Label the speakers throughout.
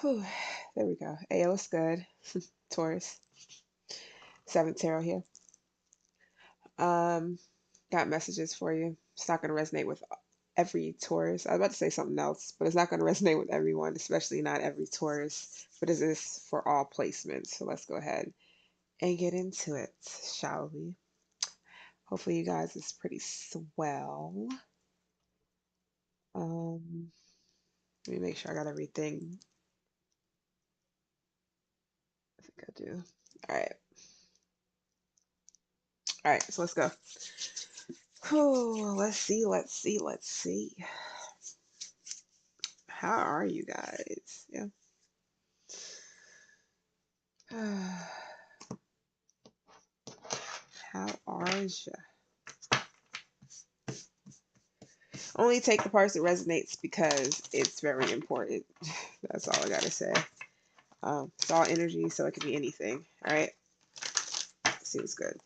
Speaker 1: Whew, there we go. Ayo, it's good. Taurus. Seventh tarot here. Um, got messages for you. It's not going to resonate with every Taurus. I was about to say something else, but it's not going to resonate with everyone, especially not every Taurus. But it is for all placements. So let's go ahead and get into it, shall we? Hopefully, you guys is pretty swell. Let me make sure I got everything. I think I do. All right. All right. So let's go. Oh, let's see. Let's see. Let's see. How are you guys? Yeah. How are you? Only take the parts that resonates because it's very important. That's all I gotta say. It's all energy, so it could be anything. All right. Let's see what's good.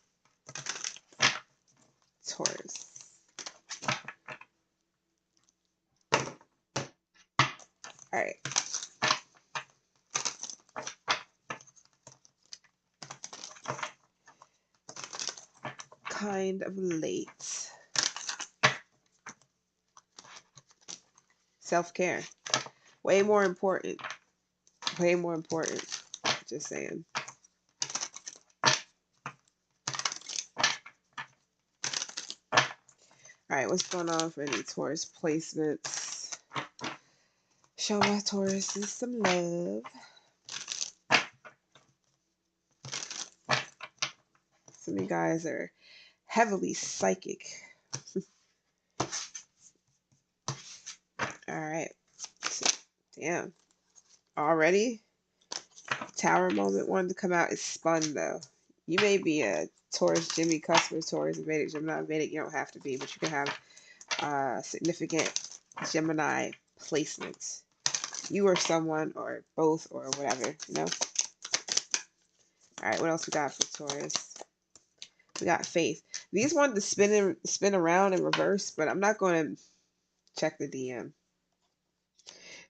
Speaker 1: Taurus. All right. Kind of late. Self-care. Way more important. Way more important. Just saying. All right, what's going on for any Taurus placements? Show my Tauruses some love. Some of you guys are heavily psychic. All right. Damn. Already? Tower moment wanted to come out is spun though. You may be a Taurus, Jimmy, Customer, Taurus, Vedic, Gemini, Vedic. You don't have to be, but you can have significant Gemini placements. You or someone or both or whatever, you know? All right, what else we got for Taurus? We got faith. These wanted to spin around in reverse, but I'm not going to check the DM.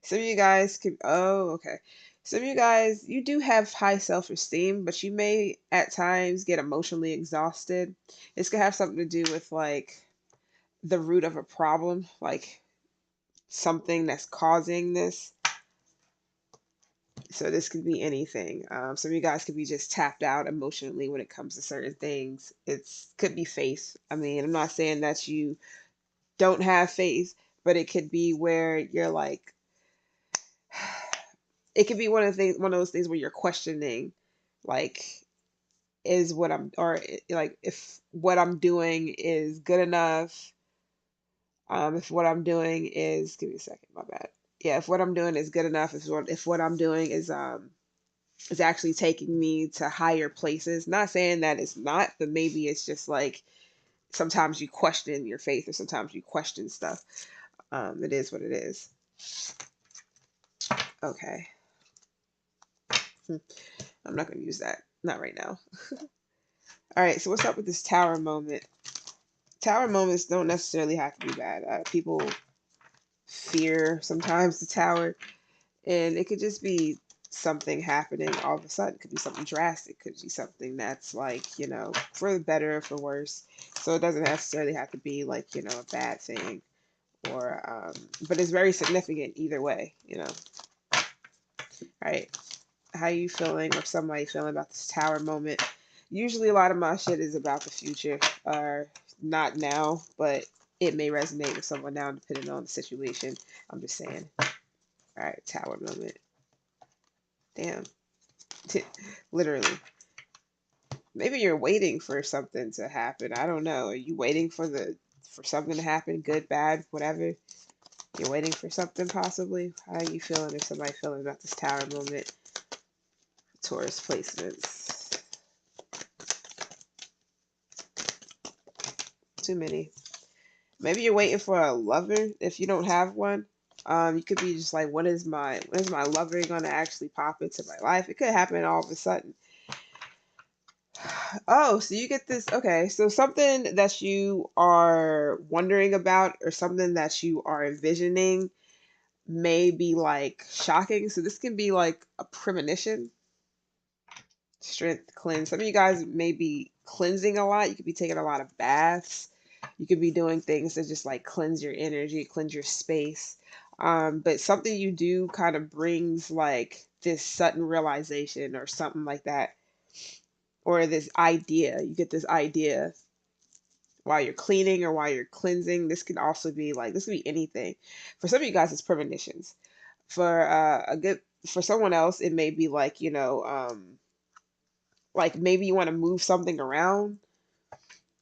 Speaker 1: Some of you guys could, oh, okay. Some of you guys, you do have high self-esteem, but you may at times get emotionally exhausted. This could have something to do with like the root of a problem, like something that's causing this. So this could be anything. Some of you guys could be just tapped out emotionally when it comes to certain things. It's could be faith. I mean, I'm not saying that you don't have faith, but it could be where you're like, it could be one of those things where you're questioning, like, is what I'm, or like, if what I'm doing is good enough. If what I'm doing is, give me a second, my bad. Yeah, if what I'm doing is good enough, if what I'm doing is actually taking me to higher places. Not saying that it's not, but maybe it's just like sometimes you question your faith or sometimes you question stuff. It is what it is. Okay. I'm not going to use that. Not right now. All right. So what's up with this tower moment? Tower moments don't necessarily have to be bad. People fear sometimes the tower, and it could just be something happening all of a sudden. It could be something drastic. It could be something that's like, you know, for the better or for worse. So it doesn't necessarily have to be like, you know, a bad thing or, but it's very significant either way, you know. All right. How you feeling or somebody feeling about this tower moment? Usually a lot of my shit is about the future or not now, but it may resonate with someone now depending on the situation. I'm just saying. All right, tower moment. Damn. Literally. Maybe you're waiting for something to happen. I don't know. Are you waiting for something to happen? Good, bad, whatever. You're waiting for something possibly. How are you feeling if somebody feeling about this tower moment? Taurus placements. Too many. Maybe you're waiting for a lover if you don't have one. You could be just like, when is my lover gonna actually pop into my life? It could happen all of a sudden. Oh, so you get this. Okay, so something that you are wondering about or something that you are envisioning may be like shocking. So this can be like a premonition. Strength, cleanse. Some of you guys may be cleansing a lot. You could be taking a lot of baths. You could be doing things to just like cleanse your energy, cleanse your space. But something you do kind of brings like this sudden realization or something like that, or this idea. You get this idea while you're cleaning or while you're cleansing. This can also be like, this could be anything. For some of you guys, it's premonitions. For for someone else, it may be like, like maybe you want to move something around.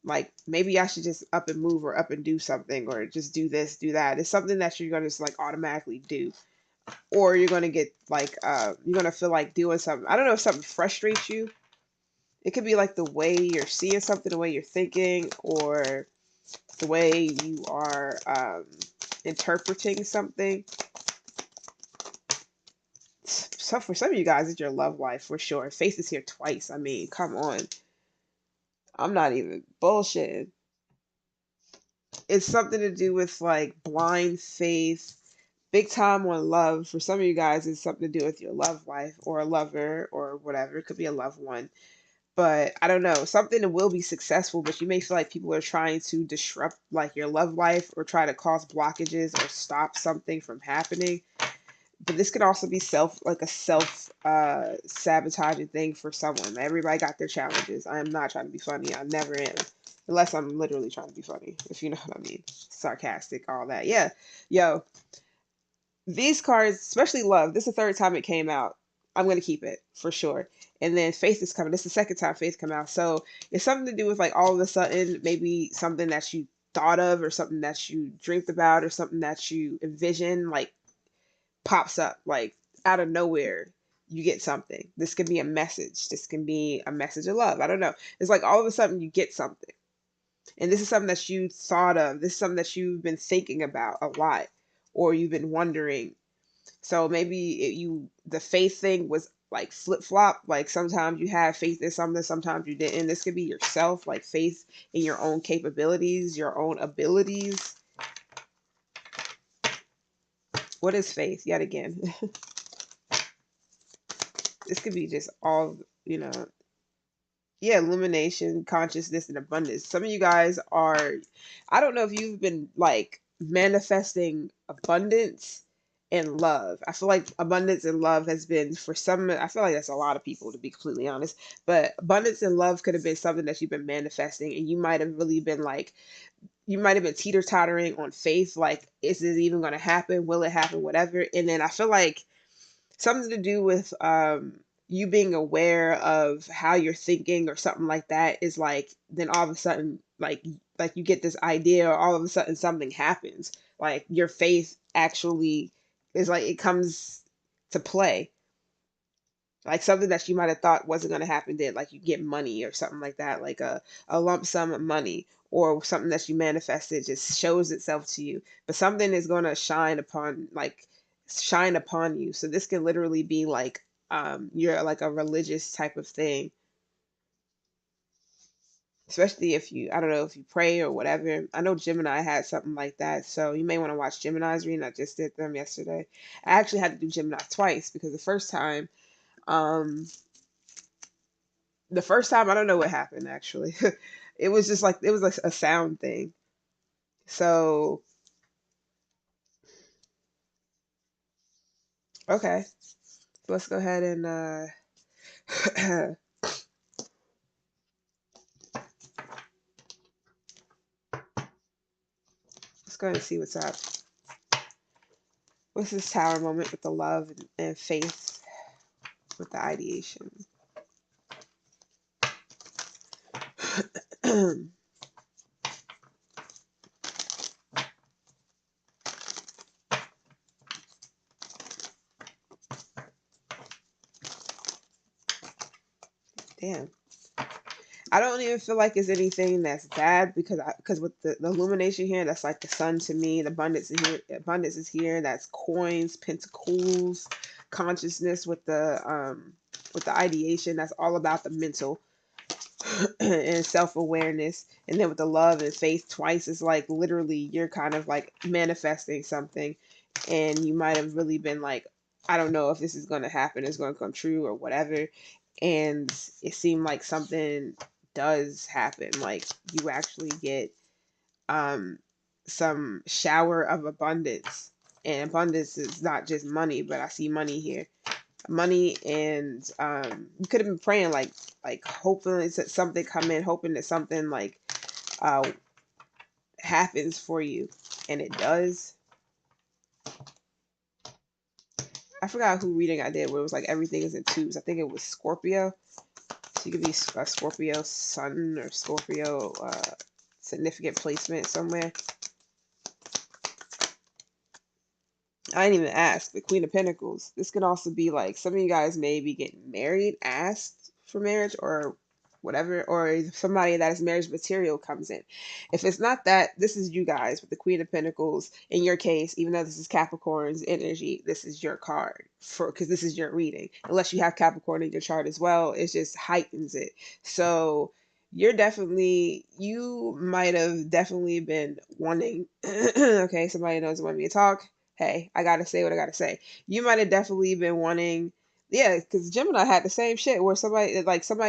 Speaker 1: Like maybe I should just up and move or up and do something or just do this, do that. It's something that you're gonna just like automatically do. Or you're gonna get like you're gonna feel like doing something. I don't know if something frustrates you. It could be like the way you're seeing something, the way you're thinking, or the way you are interpreting something. So for some of you guys, it's your love life for sure. Faith is here twice. I mean, come on. I'm not even bullshitting. It's something to do with like blind faith, big time on love. For some of you guys, it's something to do with your love life or a lover or whatever. It could be a loved one. But I don't know, something that will be successful, but you may feel like people are trying to disrupt like your love life or try to cause blockages or stop something from happening. But this could also be a self sabotaging thing for someone. Everybody got their challenges. I am not trying to be funny. I never am. Unless I'm literally trying to be funny, if you know what I mean. Sarcastic, all that. Yeah. Yo, these cards, especially love, this is the third time it came out. I'm going to keep it for sure. And then faith is coming. This is the second time faith come out. So it's something to do with like all of a sudden, maybe something that you thought of or something that you dreamt about or something that you envision like pops up like out of nowhere. You get something. This could be a message. This can be a message of love. I don't know. It's like all of a sudden you get something. And this is something that you thought of. This is something that you've been thinking about a lot or you've been wondering. So maybe the faith thing was like flip flop. Like sometimes you have faith in something, sometimes you didn't. This could be yourself, like faith in your own capabilities, your own abilities. What is faith? Yet again. This could be just all, you know, yeah, illumination, consciousness, and abundance. Some of you guys are, I don't know if you've been like manifesting abundance and love. I feel like abundance and love has been for some, I feel like that's a lot of people to be completely honest, but abundance and love could have been something that you've been manifesting and you might have really been like, you might have been teeter-tottering on faith, like, is it even going to happen? Will it happen? Whatever. And then I feel like something to do with you being aware of how you're thinking or something like that is like then all of a sudden like you get this idea or all of a sudden something happens like your faith actually is like it comes to play like something that you might have thought wasn't going to happen did like you get money or something like that like a lump sum of money or something that you manifested just shows itself to you but something is going to shine upon you so this can literally be like you're like a religious type of thing especially if you I don't know if you pray or whatever. I know Gemini had something like that so you may want to watch Gemini's reading. I just did them yesterday. I actually had to do Gemini twice because um the first time I don't know what happened actually. It was just like it was like a sound thing. So okay, so let's go ahead and let's go ahead and see what's up. What's this tower moment with the love and faith with the ideation? Damn. I don't even feel like it's anything that's bad because with the illumination here, that's like the sun to me. The abundance is here. Abundance is here. That's coins, pentacles, consciousness with the ideation. That's all about the mental and self awareness. And then with the love and faith twice, it's like literally you're kind of like manifesting something. and you might have really been like, I don't know if this is going to happen, it's going to come true or whatever. And it seemed like something does happen. Like you actually get um, some shower of abundance. And abundance is not just money, but I see money here. Money, and you could have been praying like hoping that something come in, hoping that something like uh, happens for you, and it does. I forgot who reading I did where it was like everything is in twos. I think it was Scorpio. So you could be a Scorpio sun or Scorpio significant placement somewhere. I didn't even ask. The Queen of Pentacles. This could also be like some of you guys may be getting married, asked for marriage, or whatever, or somebody that is marriage material comes in. If it's not that, this is you guys with the Queen of Pentacles. In your case, even though this is Capricorn's energy, this is your card for because this is your reading. Unless you have Capricorn in your chart as well, it just heightens it. So you might have definitely been wanting. Okay, somebody knows when me to talk. Hey, I gotta say what I gotta say. You might have definitely been wanting, yeah, because Gemini had the same shit where somebody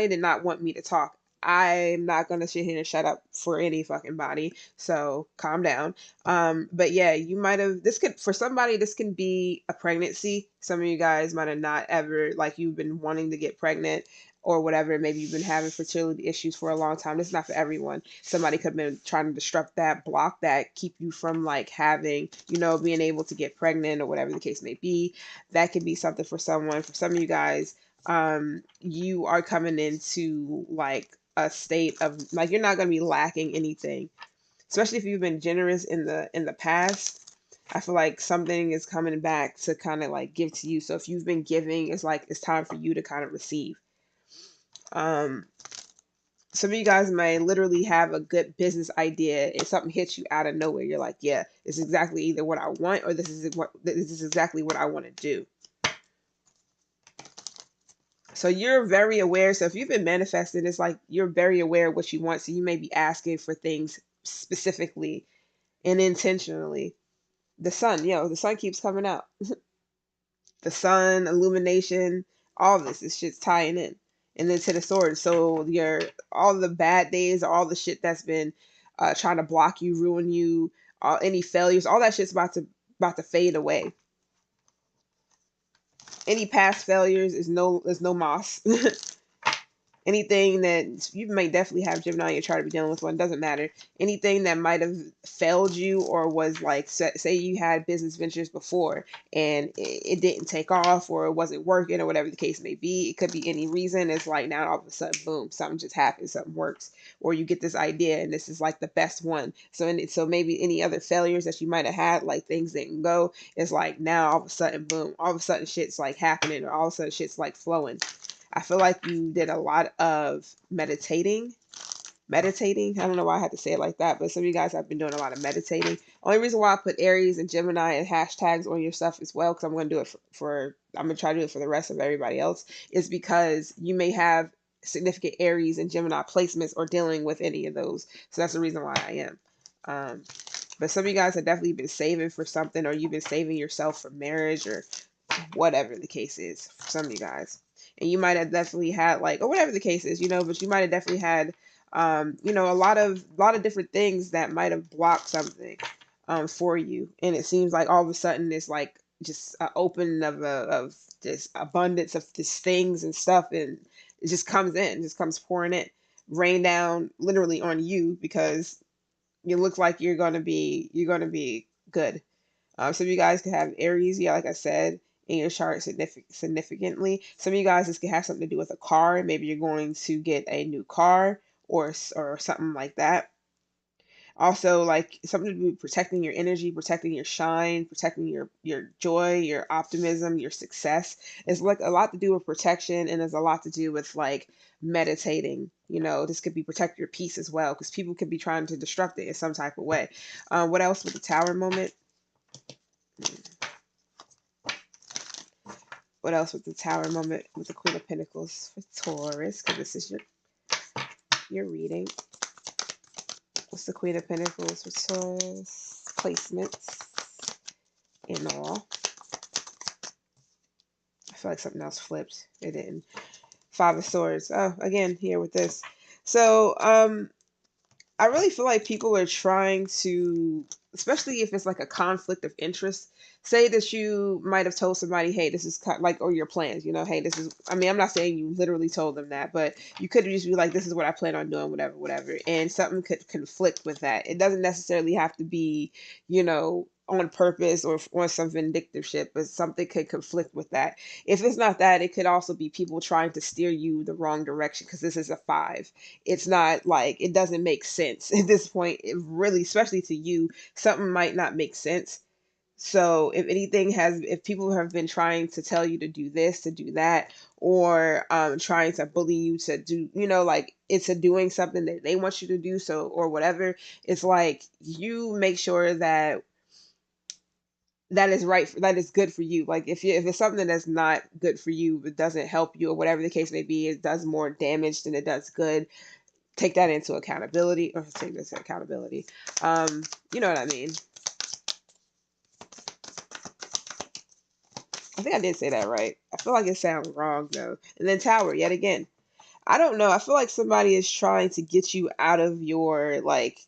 Speaker 1: did not want me to talk. I'm not gonna sit here and shut up for any fucking body, so calm down. But yeah, you might have, this could, for somebody, this can be a pregnancy. Some of you guys might have not ever, like, you've been wanting to get pregnant or whatever. Maybe you've been having fertility issues for a long time. This is not for everyone. Somebody could have been trying to disrupt that, block that, keep you from like having, being able to get pregnant or whatever the case may be. That could be something for someone. For some of you guys, you are coming into like a state of like you're not going to be lacking anything, especially if you've been generous in the past. I feel like something is coming back to kind of like give to you. So if you've been giving, it's like it's time for you to kind of receive. Um, some of you guys may literally have a good business idea and something hits you out of nowhere. You're like, yeah, it's exactly either what I want or this is exactly what I want to do. So you're very aware. So if you've been manifesting, it's like you're very aware of what you want. So you may be asking for things specifically and intentionally. The sun keeps coming out. The sun, illumination, all this is shit's tying in. And then to the sword. So your all the bad days, all the shit that's been trying to block you, ruin you, any failures, all that shit's about to fade away. Any past failures is no moss. Anything that you may definitely have Gemini in your chart to be dealing with one, doesn't matter. Anything that might have failed you or was like, say you had business ventures before and it didn't take off or it wasn't working or whatever the case may be. It could be any reason. It's like now all of a sudden, boom, something just happens, something works, or you get this idea and this is like the best one. So maybe any other failures that you might have had, like things didn't go, it's like now all of a sudden, boom, all of a sudden shit's like happening or all of a sudden shit's like flowing. I feel like you did a lot of meditating. I don't know why I had to say it like that, but some of you guys have been doing a lot of meditating. Only reason why I put Aries and Gemini and hashtags on your stuff as well, because I'm going to do it I'm going to try to do it for the rest of everybody else, is because you may have significant Aries and Gemini placements or dealing with any of those. So that's the reason why I am. But some of you guys have definitely been saving for something, or you've been saving yourself for marriage or whatever the case is for some of you guys. And you might have definitely had like, or whatever the case is, but you might have definitely had, a lot of different things that might have blocked something, for you. And it seems like all of a sudden it's like just an opening of this abundance of these things and stuff. And it just comes in, just comes pouring in, rain down literally on you because it looks like you're going to be good. Some of you guys could have Aries, yeah, like I said, in your chart significantly. Some of you guys, this could have something to do with a car. Maybe you're going to get a new car or something like that. Also, like something to do with protecting your energy, protecting your shine, protecting your joy, your optimism, your success. It's like a lot to do with protection, and there's a lot to do with like meditating. This could be protect your peace as well, because people could be trying to disrupt it in some type of way. What else with the Tower moment? What else with the Tower moment with the Queen of Pentacles for Taurus? Because this is your reading. What's the Queen of Pentacles for Taurus? Placements. in all. I feel like something else flipped. It didn't. Five of Swords. Oh, again, here with this. So, I really feel like people are trying to, especially if it's like a conflict of interest. Say that you might have told somebody, hey, this is like, or your plans, you know, hey, this is, I mean, I'm not saying you literally told them that, but you could just be like, this is what I plan on doing, whatever, whatever. And something could conflict with that. It doesn't necessarily have to be, you know, on purpose or on some vindictive shit, but something could conflict with that. If it's not that, it could also be people trying to steer you the wrong direction because this is a five. It's not like, it doesn't make sense at this point. It really, especially to you, something might not make sense. So if anything has, if people have been trying to tell you to do this, to do that, or trying to bully you to do, you know, like it's a doing something that they want you to do, so, or whatever, it's like you make sure that that is right, that is good for you. Like if it's something that's not good for you, it doesn't help you, or whatever the case may be, it does more damage than it does good, take that into accountability, or take this accountability. You know what I mean? I think I did say that right. I feel like it sounds wrong though. And then Tower, yet again. I don't know. I feel like somebody is trying to get you out of your, like,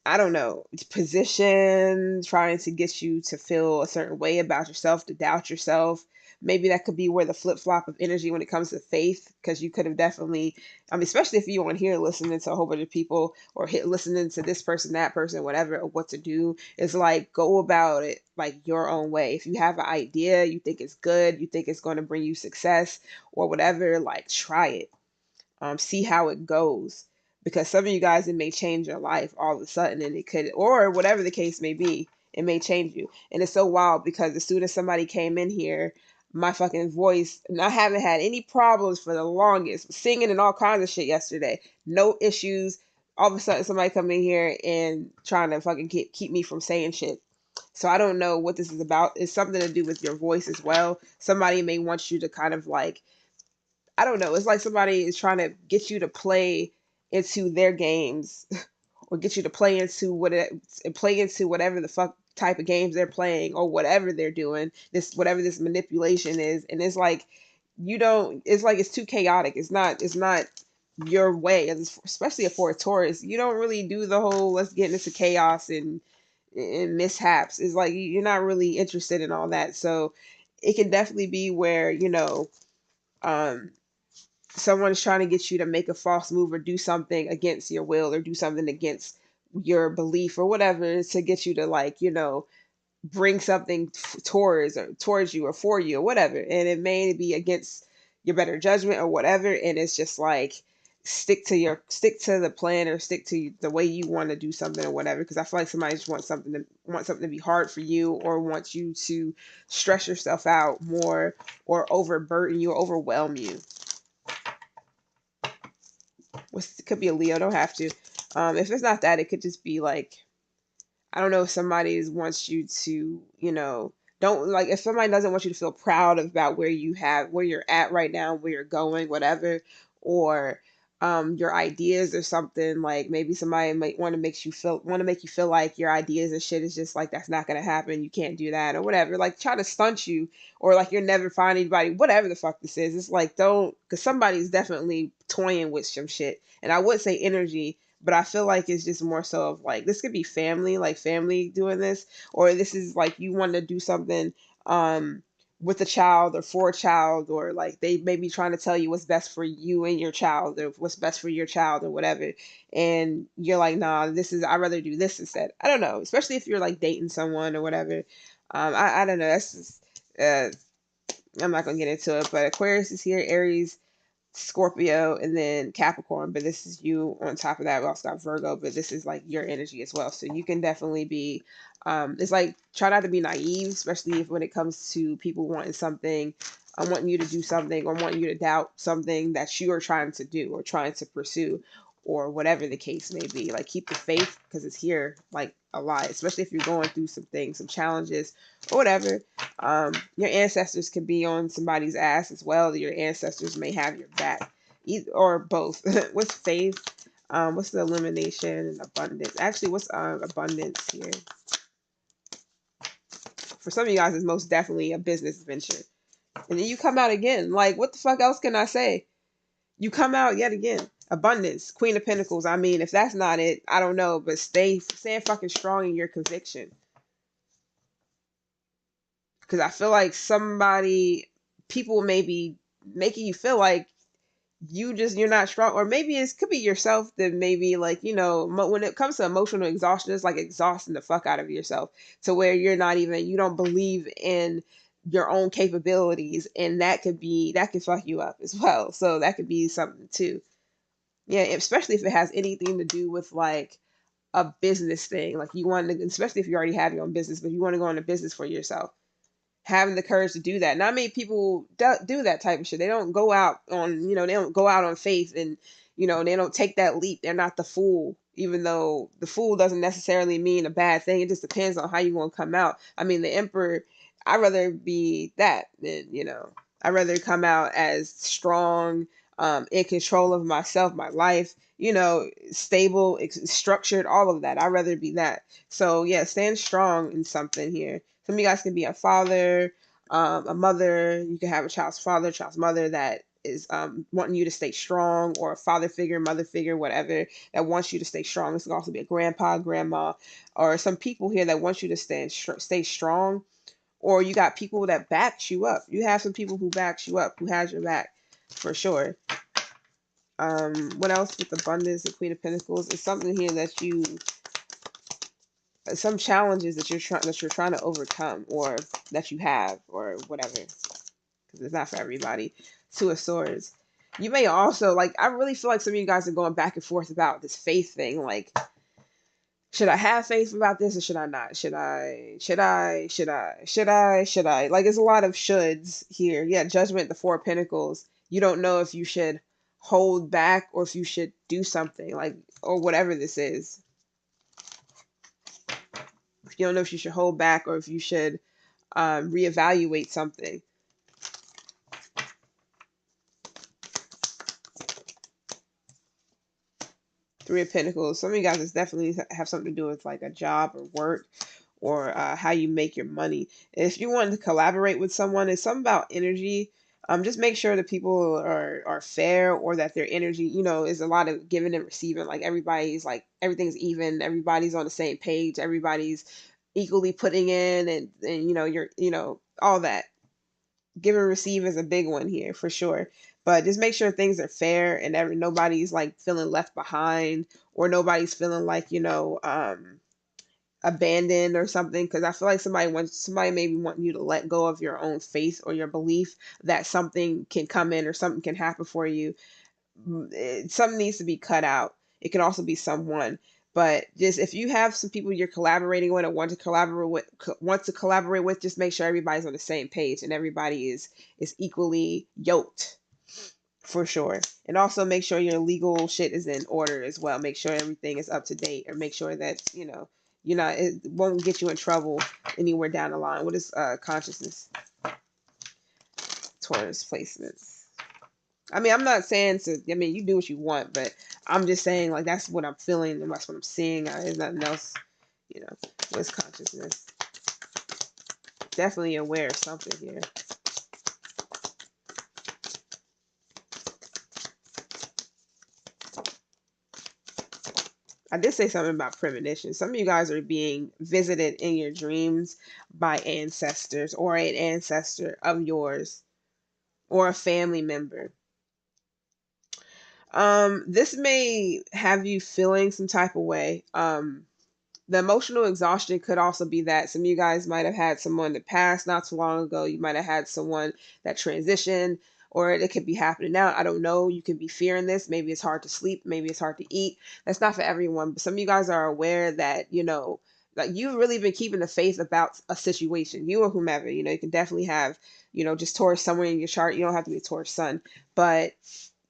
Speaker 1: I don't know, position, trying to get you to feel a certain way about yourself, to doubt yourself. Maybe that could be where the flip flop of energy when it comes to faith, because you could have definitely, I mean, especially if you on here listening to a whole bunch of people or listening to this person, that person, whatever, of what to do, is like go about it like your own way. If you have an idea, you think it's good, you think it's going to bring you success or whatever, like try it, see how it goes, because some of you guys, it may change your life all of a sudden, and it could, or whatever the case may be, it may change you. And it's so wild because as soon as somebody came in here, my fucking voice, and I haven't had any problems for the longest, singing and all kinds of shit yesterday, no issues. All of a sudden somebody come in here and trying to fucking keep me from saying shit. So I don't know what this is about. It's something to do with your voice as well. Somebody may want you to kind of like, I don't know. It's like somebody is trying to get you to play into their games, or get you to play into play into whatever the fuck type of games they're playing, or whatever they're doing. This, whatever this manipulation is, and it's like you don't. It's like it's too chaotic. It's not. It's not your way, especially for a Taurus. You don't really do the whole let's get into chaos and mishaps. It's like you're not really interested in all that. So it can definitely be where, you know, um someone's trying to get you to make a false move or do something against your will, or do something against your belief or whatever, to get you to, like, you know, bring something towards you or for you or whatever, and it may be against your better judgment or whatever, and it's just like stick to the plan, or stick to the way you want to do something or whatever, because I feel like somebody just wants something to be hard for you, or wants you to stress yourself out more, or overburden you, or overwhelm you. It could be a Leo, don't have to. If it's not that, it could just be like, I don't know, if somebody wants you to, you know, don't, like, if somebody doesn't want you to feel proud about where you're at right now, where you're going, whatever, or your ideas or something, like maybe somebody might want to make you feel like your ideas and shit is just like, that's not gonna happen, you can't do that or whatever, like try to stunt you, or like you're never find anybody, whatever the fuck this is. It's like, don't, because somebody's definitely toying with some shit, and I would say energy, but I feel like it's just more so of like, this could be family, like family doing this, or this is like you want to do something with a child or for a child, or like they may be trying to tell you what's best for you and your child, or what's best for your child or whatever, and you're like, nah, this is, I'd rather do this instead. I don't know, especially if you're like dating someone or whatever. I don't know, that's just I'm not gonna get into it, but Aquarius is here, Aries, Scorpio, and then Capricorn, but this is you on top of that. We also got Virgo, but this is like your energy as well. So you can definitely be, it's like, try not to be naive, especially if when it comes to people wanting something, wanting you to do something, or wanting you to doubt something that you are trying to do or trying to pursue, or whatever the case may be. Like, keep the faith, because it's here like a lot, especially if you're going through some things, some challenges or whatever. Your ancestors can be on somebody's ass as well. Your ancestors may have your back, either or both. What's faith? What's the illumination and abundance? Actually, what's abundance here? for some of you guys, it's most definitely a business venture. And then you come out again. Like, what the fuck else can I say? You come out yet again. Abundance, Queen of Pentacles. I mean, if that's not it, I don't know. But stand fucking strong in your conviction. Because I feel like people may be making you feel like you're not strong, or maybe it could be yourself that maybe, like, when it comes to emotional exhaustion, it's like exhausting the fuck out of yourself to where you don't believe in your own capabilities, and that could fuck you up as well. So that could be something too. Yeah, especially if it has anything to do with like a business thing, like you want to, especially if you already have your own business, but you want to go into business for yourself, having the courage to do that. Not many people do that type of shit. They don't go out on, they don't go out on faith, and, they don't take that leap. They're not the fool, even though the fool doesn't necessarily mean a bad thing. It just depends on how you want to come out. I mean, the emperor, I'd rather be that than, I'd rather come out as strong, in control of myself, my life, stable, structured, all of that. I'd rather be that. So yeah, stand strong in something here. Some of you guys can be a father, a mother. You can have a child's father, child's mother that is wanting you to stay strong, or a father figure, mother figure, whatever, that wants you to stay strong. This can also be a grandpa, grandma, or some people here that want you to stay strong. Or you got people that backs you up. You have some people who backs you up, who has your back, for sure. What else with abundance and Queen of Pentacles? It's something here that some challenges that you're trying to overcome, or that you have, or whatever, because it's not for everybody. Two of Swords. You may also, like, I really feel like some of you guys are going back and forth about this faith thing. Like, should I have faith about this, or should I not? Should I? Like, there's a lot of shoulds here. Yeah, Judgment, the Four of Pentacles. You don't know if you should hold back, or if you should do something, like, or whatever this is. You don't know if you should hold back, or if you should reevaluate something. Three of Pentacles. Some of you guys is definitely have something to do with like a job or work, or how you make your money. If you want to collaborate with someone, it's something about energy. Just make sure that people are fair, or that their energy, is a lot of giving and receiving. Like, everybody's like, everything's even, everybody's on the same page, everybody's equally putting in, and you're, all that. Give and receive is a big one here, for sure. But just make sure things are fair, and nobody's like feeling left behind, or nobody's feeling like, abandoned or something. Because I feel like somebody maybe wanting you to let go of your own faith, or your belief that something can come in, or something can happen for you. Something needs to be cut out. It can also be someone. But just, if you have some people you're collaborating with, or want to collaborate with, just make sure everybody's on the same page, and everybody is equally yoked, for sure. And also make sure your legal shit is in order as well. Make sure everything is up to date, or make sure that it won't get you in trouble anywhere down the line. What is consciousness? Taurus placements. I mean, I'm not saying you do what you want, but I'm just saying, like, that's what I'm feeling, and that's what I'm seeing. There's nothing else, what's consciousness? Definitely aware of something here. I did say something about premonition. Some of you guys are being visited in your dreams by ancestors, or an ancestor of yours, or a family member. This may have you feeling some type of way. The emotional exhaustion could also be that some of you guys might have had someone that passed not too long ago. You might have had someone that transitioned, or it could be happening now. I don't know. You could be fearing this. Maybe it's hard to sleep. Maybe it's hard to eat. That's not for everyone. But some of you guys are aware that, like, you've really been keeping the faith about a situation, you or whomever. You can definitely have, just Taurus somewhere in your chart. You don't have to be a Taurus sun, but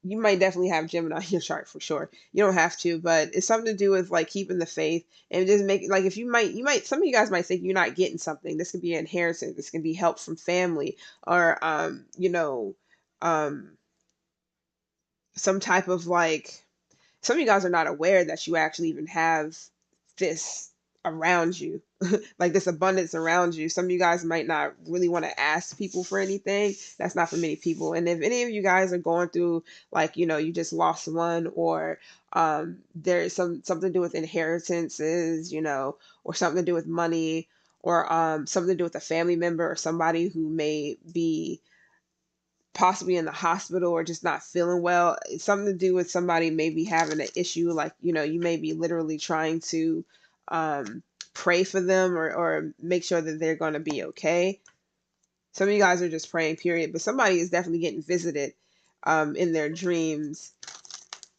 Speaker 1: you might definitely have Gemini in your chart, for sure. You don't have to, but it's something to do with like keeping the faith, and just make, like, if you might, some of you guys might think you're not getting something. This could be an inheritance. This can be help from family, or um, some type of, like, some of you guys are not aware that you actually even have this around you, like this abundance around you. Some of you guys might not really want to ask people for anything. That's not for many people. And if any of you guys are going through, like, you just lost one, or there's something to do with inheritances, or something to do with money, or something to do with a family member or somebody who may be possibly in the hospital or just not feeling well. It's something to do with somebody maybe having an issue, like, you may be literally trying to um, pray for them, or make sure that they're going to be okay. Some of you guys are just praying, period, but somebody is definitely getting visited in their dreams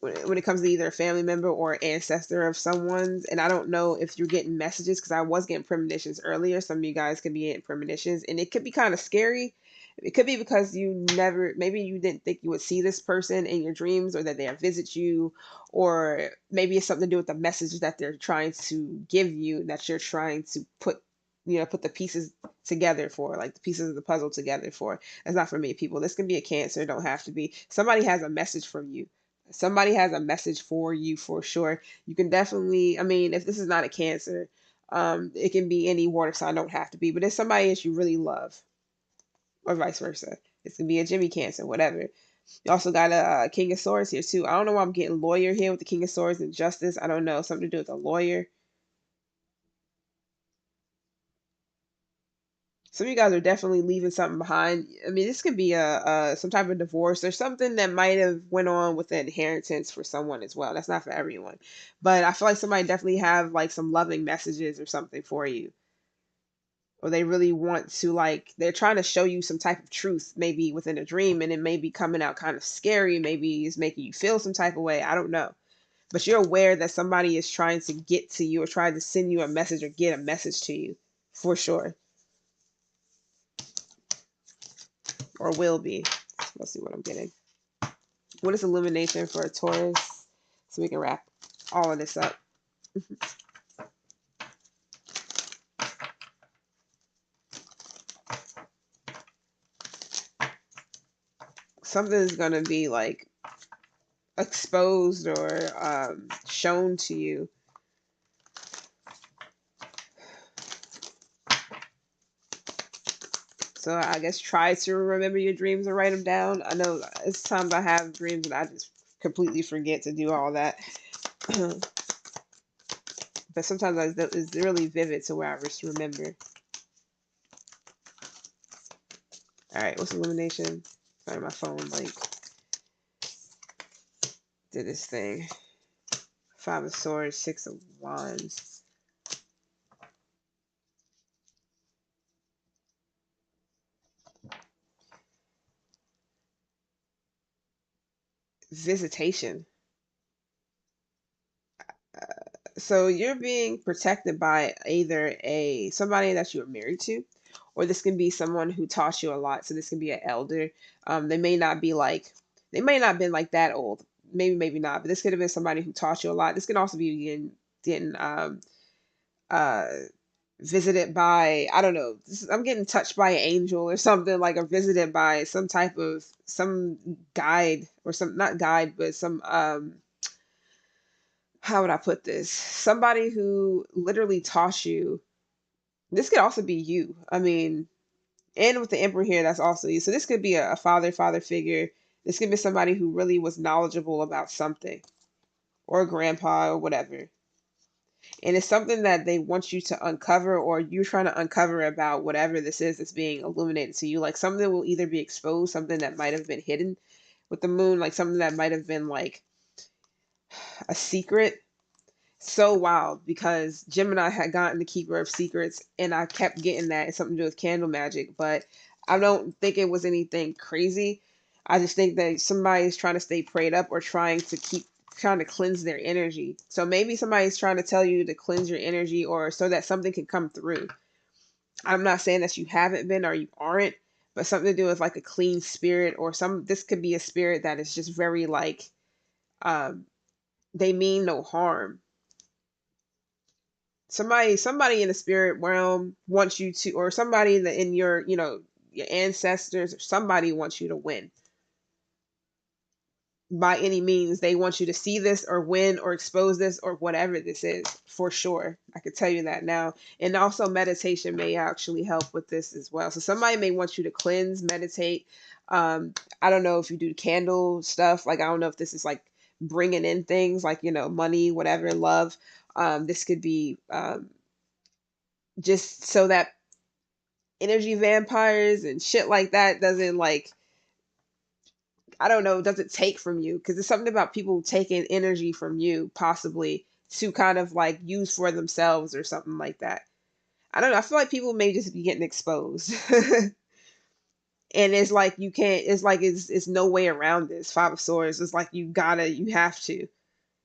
Speaker 1: when it comes to either a family member or ancestor of someone's. And I don't know if you're getting messages, because I was getting premonitions earlier. Some of you guys could be getting premonitions, and it could be kind of scary. It could be because maybe you didn't think you would see this person in your dreams, or that they'll visit you, or maybe it's something to do with the message that they're trying to give you, that you're trying to put the pieces together for, like the pieces of the puzzle together for. That's not for many people. This can be a Cancer, don't have to be. Somebody has a message from you. Somebody has a message for you, for sure. You can definitely, I mean, if this is not a Cancer, it can be any water sign, don't have to be, but it's somebody that you really love, or vice versa. This can be a Jimmy Cancer, whatever. You also got a King of Swords here too. I don't know why I'm getting lawyer here with the King of Swords and justice. I don't know, something to do with a lawyer. Some of you guys are definitely leaving something behind. I mean, this could be some type of divorce or something that might have went on with the inheritance for someone as well. That's not for everyone, but I feel like somebody definitely have like some loving messages or something for you, or they really want to, like, they're trying to show you some type of truth, maybe within a dream, and it may be coming out kind of scary. Maybe it's making you feel some type of way. I don't know, but you're aware that somebody is trying to get to you, or trying to send you a message, or get a message to you, for sure. Or will be. Let's see what I'm getting. What is illumination for a Taurus? So we can wrap all of this up. Something is going to be like exposed, or shown to you. So I guess try to remember your dreams and write them down. I know it's times I have dreams and I just completely forget to do all that. But sometimes it's really vivid to where I just remember. All right, what's illumination? Sorry, my phone like did this thing. 5 of Swords, 6 of Wands. Visitation. So you're being protected by either somebody that you're married to, or this can be someone who taught you a lot. So this can be an elder. They may not be like, they may not have been like that old. Maybe not. But this could have been somebody who taught you a lot. This can also be getting uh visited by, I don't know. I'm getting touched by an angel or something, like, or visited by some guide, or some, not guide, but some how would I put this? Somebody who literally taught you. This could also be you. I mean, and with the Emperor here, that's also you. So this could be a father figure. This could be somebody who really was knowledgeable about something, or a grandpa, or whatever. And it's something that they want you to uncover, or you're trying to uncover about whatever this is that's being illuminated to you. Like, something will either be exposed, something that might have been hidden with the moon, like something that might have been like a secret. So wild, because Gemini had gotten the Keeper of Secrets, and I kept getting that it's something to do with candle magic, but I don't think it was anything crazy. I just think that somebody's trying to stay prayed up, or trying to cleanse their energy. So maybe somebody's trying to tell you to cleanse your energy, or so that something can come through. I'm not saying that you haven't been or you aren't, but something to do with like a clean spirit, or this could be a spirit that is just very like, um, they mean no harm. Somebody in the spirit realm wants you to, or somebody in your ancestors, or somebody wants you to win. by any means. They want you to see this or win or expose this or whatever this is, for sure. I could tell you that now. And also meditation may actually help with this as well. So somebody may want you to cleanse, meditate. I don't know if you do candle stuff. Like, I don't know if this is like bringing in things like, you know, money, whatever, love. This could be just so that energy vampires and shit like that doesn't like, I don't know, doesn't take from you, because it's something about people taking energy from you possibly to kind of like use for themselves or something like that. I don't know. I feel like people may just be getting exposed. And it's like you can't, it's like it's no way around this. Five of Swords. It's like you have to.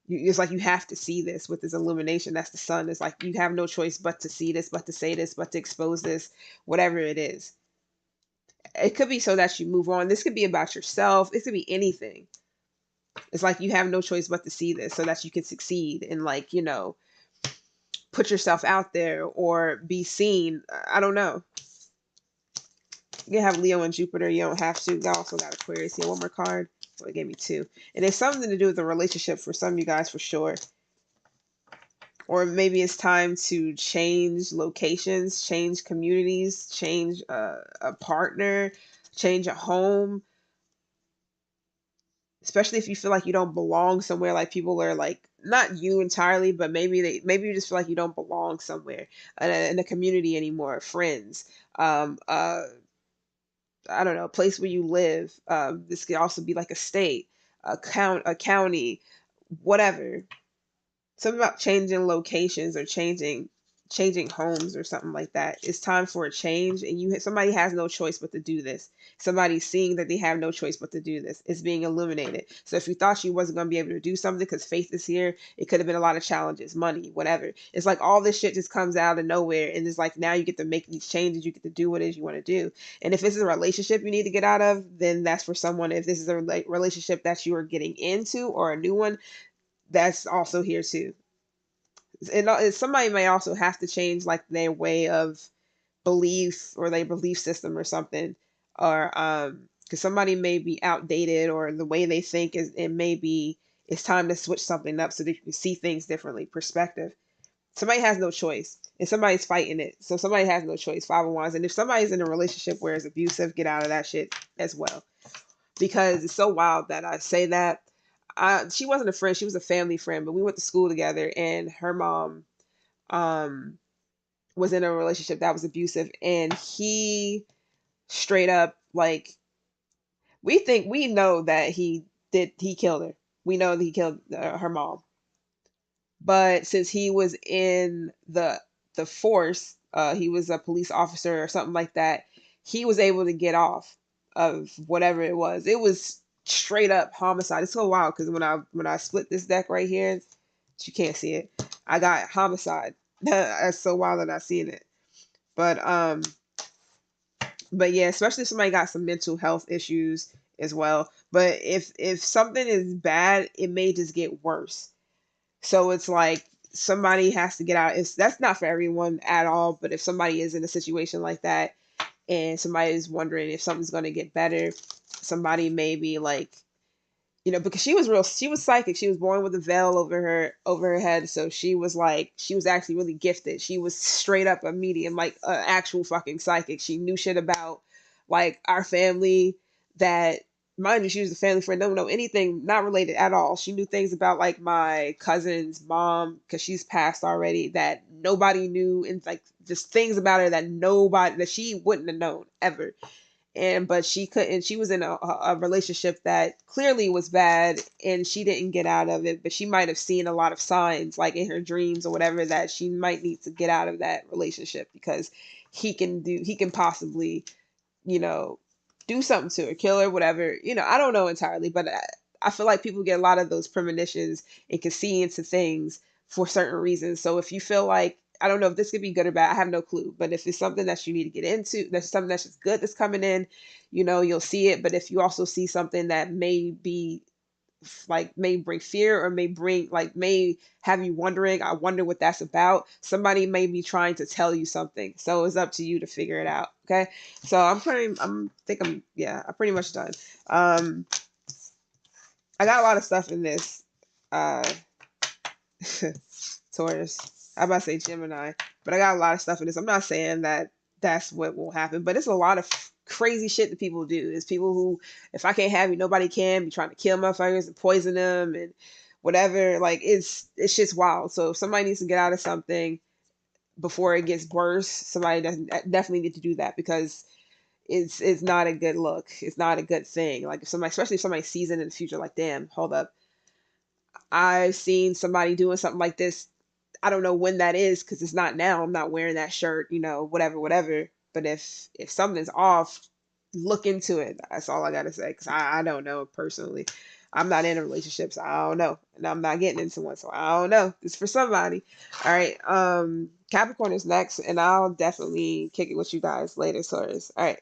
Speaker 1: It's like you have to see this with this illumination. That's the sun. It's like you have no choice but to see this, but to say this, but to expose this, whatever it is. It could be so that you move on. This could be about yourself. It could be anything. It's like you have no choice but to see this so that you can succeed and, like, you know, put yourself out there or be seen. I don't know. You can have Leo and Jupiter. You don't have to. I also got Aquarius here. One more card. So it gave me two. And it's something to do with the relationship for some of you guys, for sure. Or maybe it's time to change locations, change communities, change a partner, change a home. Especially if you feel like you don't belong somewhere, like people are like, not you entirely, but maybe you just feel like you don't belong somewhere in a community anymore, friends, I don't know, a place where you live. This could also be like a state, a county, whatever. Something about changing locations or changing homes or something like that. It's time for a change, and somebody has no choice but to do this. Somebody's seeing that they have no choice but to do this. It's being illuminated. So if you thought you wasn't going to be able to do something because faith is here, it could have been a lot of challenges, money, whatever. It's like all this shit just comes out of nowhere, and it's like now you get to make these changes. You get to do what it is you want to do. And if this is a relationship you need to get out of, then that's for someone. If this is a relationship that you are getting into or a new one, that's also here too. And somebody may also have to change like their way of belief or their belief system or something, or because somebody may be outdated, or the way they think is, it may be, it's time to switch something up so that you can see things differently. Perspective. Somebody has no choice, and somebody's fighting it. So somebody has no choice. Five of Wands. And if somebody's in a relationship where it's abusive, get out of that shit as well, because it's so wild that I say that. She wasn't a friend, she was a family friend, but we went to school together, and her mom um was in a relationship that was abusive, and he straight up, like, we know that he killed her. We know that he killed her mom. But since he was in the force, he was a police officer or something like that, he was able to get off of whatever it was. It was straight up homicide. It's so wild because when I split this deck right here, you can't see it, I got homicide. That's so wild that I seen it. But yeah, especially if somebody got some mental health issues as well. But if something is bad, it may just get worse. So it's like somebody has to get out. That's not for everyone at all, but if somebody is in a situation like that and somebody is wondering if something's going to get better, somebody may be like, because she was psychic. She was born with a veil over her head. So she was actually really gifted. She was straight up a medium, like an actual fucking psychic. She knew shit about like our family that, mind you, she was a family friend. Don't know anything, not related at all. She knew things about like my cousin's mom, because she's passed already, that nobody knew, and like just things about her that she wouldn't have known ever. But she couldn't, she was in a relationship that clearly was bad, and she didn't get out of it, but she might have seen a lot of signs like in her dreams or whatever that she might need to get out of that relationship, because he can possibly, you know, do something to her, kill her, whatever. I don't know entirely, but I feel like people get a lot of those premonitions and can see into things for certain reasons. So if you feel like, I don't know if this could be good or bad, I have no clue. But if it's something that you need to get into, that's something that's just good that's coming in, you'll see it. But if you also see something that may be like, may bring fear, or may have you wondering, I wonder what that's about. Somebody may be trying to tell you something. So it's up to you to figure it out. Okay. So I'm pretty much done. I got a lot of stuff in this. Uh, Taurus. I'm about to say Gemini, but I got a lot of stuff in this. I'm not saying that that's what will happen, but it's a lot of crazy shit that people do. It's people who, if I can't have you, nobody can, be trying to kill motherfuckers and poison them and whatever. Like it's just wild. So if somebody needs to get out of something before it gets worse, somebody doesn't definitely need to do that, because it's not a good look. It's not a good thing. Like if somebody, especially if somebody sees it in the future, like, damn, hold up, I've seen somebody doing something like this. I don't know when that is, because it's not now. I'm not wearing that shirt, whatever, whatever. But if something's off, look into it. That's all I gotta say. Because I don't know personally. I'm not in a relationship, so I don't know, and I'm not getting into one, so I don't know. It's for somebody. All right. Capricorn is next, and I'll definitely kick it with you guys later, Taurus. All right.